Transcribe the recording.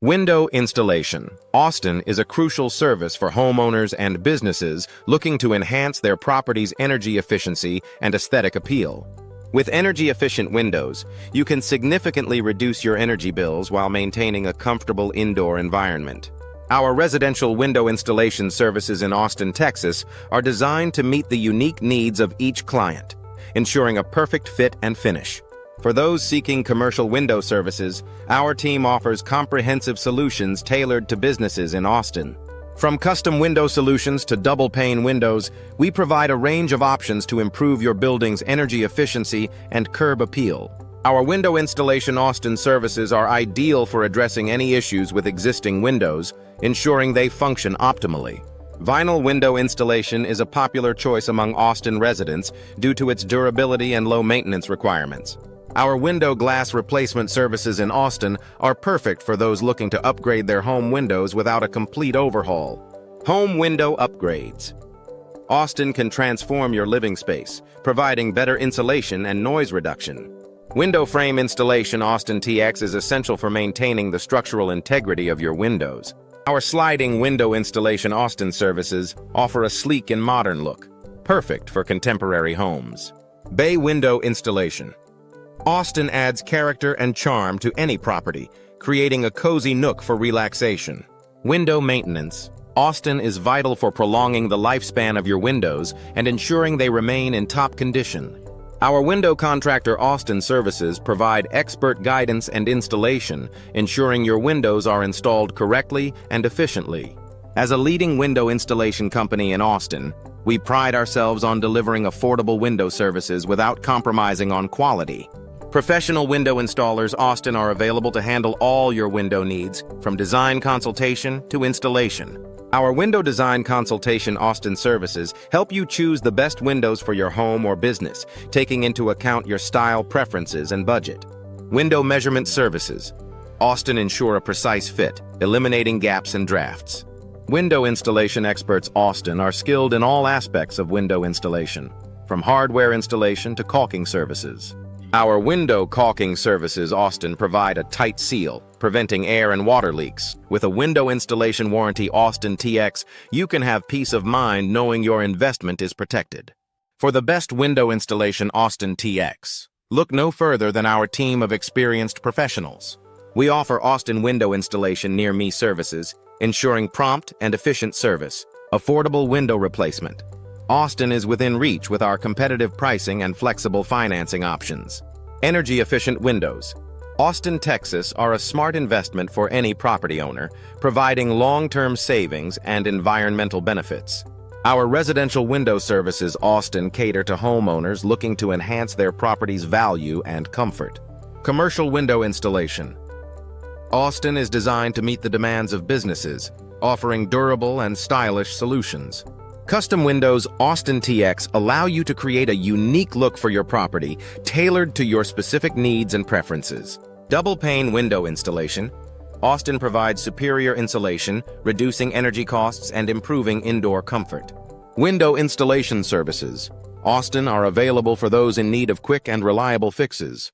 Window installation. Austin is a crucial service for homeowners and businesses looking to enhance their property's energy efficiency and aesthetic appeal. With energy-efficient windows, you can significantly reduce your energy bills while maintaining a comfortable indoor environment. Our residential window installation services in Austin, Texas, are designed to meet the unique needs of each client, ensuring a perfect fit and finish. For those seeking commercial window services, our team offers comprehensive solutions tailored to businesses in Austin. From custom window solutions to double-pane windows, we provide a range of options to improve your building's energy efficiency and curb appeal. Our window installation Austin services are ideal for addressing any issues with existing windows, ensuring they function optimally. Vinyl window installation is a popular choice among Austin residents due to its durability and low maintenance requirements. Our window glass replacement services in Austin are perfect for those looking to upgrade their home windows without a complete overhaul. Home window upgrades. Austin can transform your living space, providing better insulation and noise reduction. Window frame installation Austin TX is essential for maintaining the structural integrity of your windows. Our sliding window installation Austin services offer a sleek and modern look, perfect for contemporary homes. Bay window installation. Austin adds character and charm to any property, creating a cozy nook for relaxation. Window maintenance. Austin is vital for prolonging the lifespan of your windows and ensuring they remain in top condition. Our window contractor Austin services provide expert guidance and installation, ensuring your windows are installed correctly and efficiently. As a leading window installation company in Austin, we pride ourselves on delivering affordable window services without compromising on quality. Professional window installers Austin are available to handle all your window needs, from design consultation to installation. Our window design consultation Austin services help you choose the best windows for your home or business, taking into account your style preferences and budget. Window measurement services. Austin ensure a precise fit, eliminating gaps and drafts. Window installation experts Austin are skilled in all aspects of window installation, from hardware installation to caulking services. Our window caulking services Austin provide a tight seal, preventing air and water leaks. With a window installation warranty Austin TX, you can have peace of mind knowing your investment is protected. For the best window installation Austin TX, look no further than our team of experienced professionals. We offer Austin window installation near me services, ensuring prompt and efficient service, affordable window replacement. Austin is within reach with our competitive pricing and flexible financing options. Energy-efficient windows. Austin, Texas are a smart investment for any property owner, providing long-term savings and environmental benefits. Our residential window services Austin cater to homeowners looking to enhance their property's value and comfort. Commercial window installation. Austin is designed to meet the demands of businesses, offering durable and stylish solutions. Custom windows Austin TX allow you to create a unique look for your property, tailored to your specific needs and preferences. Double-pane window installation. Austin provides superior insulation, reducing energy costs and improving indoor comfort. Window installation services. Austin are available for those in need of quick and reliable fixes.